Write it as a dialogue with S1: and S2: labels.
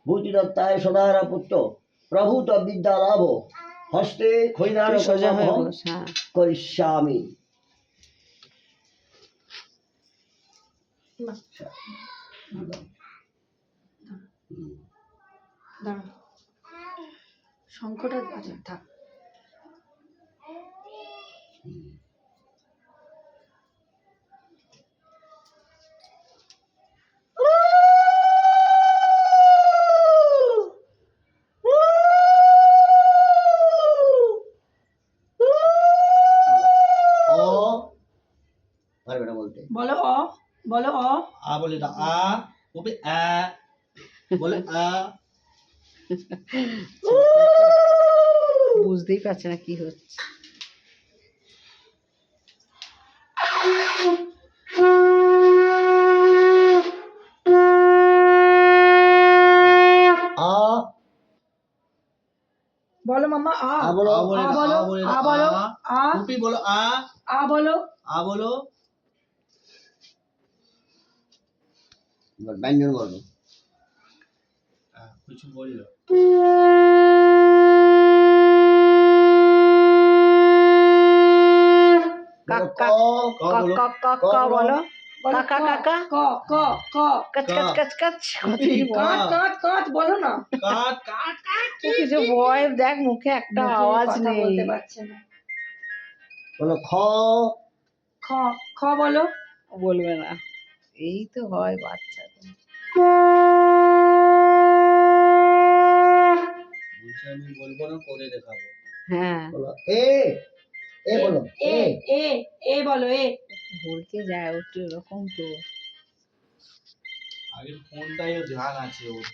S1: ভূতিদত্তায় সদারা পুত্র প্রভূত বিদ্যা লাভ হস্তে খৈনার
S2: সোজা হয়ে
S1: কর্মফলম
S2: বস। হ্যাঁ,
S1: করিষ্যামি।
S3: শঙ্কটা আচ্ছা থাক।
S1: পারবে না বলতে।
S3: বলো অ, বলো অ।
S4: आ बोले तो आ, वो भी आ, बोले आ।
S2: বুঝতেই পারছে না কি হচ্ছে।
S1: আ
S3: বলো মামা আ।
S1: আ বলো।
S4: आ बोले
S3: आ
S4: तो
S3: बोलो,
S4: आ बोले
S3: आ
S4: तो
S3: बोलो,
S4: आ,
S3: आ।
S4: वो भी बोलो आ,
S3: আ বলো।
S4: आ बोलो।
S1: এবার ব্যঞ্জন বলো।
S4: कुछ बोल लो।
S1: বলো ক।
S2: ক ক ক ক বলো।
S3: বলো
S2: কাকা
S3: ক,
S2: কাকা।
S3: ক ক ক।
S2: কাচ কাচ কাচ কাচ।
S3: কাট কাট কাট বলো না।
S4: काट काट काट।
S2: কিছু ভয় দেখ, মুখে একটা
S3: মুখে
S2: আওয়াজ
S3: কথা
S2: নেই।
S3: বলতে পারছে না।
S1: বলো খ।
S3: খ, খ বলো।
S2: বলবে না, এই তো হয় বাচ্চাদের।
S4: বলছে আমি বলবো না, করে দেখাবো।
S2: হ্যাঁ,
S1: বলো এ। এ বলো
S3: এ,
S1: এ।
S3: এ, এ বলো এ।
S2: ভুলকে যায় ওটা এরকম তো।
S4: আগে ফোনটাই ধ্যান আছে ওর।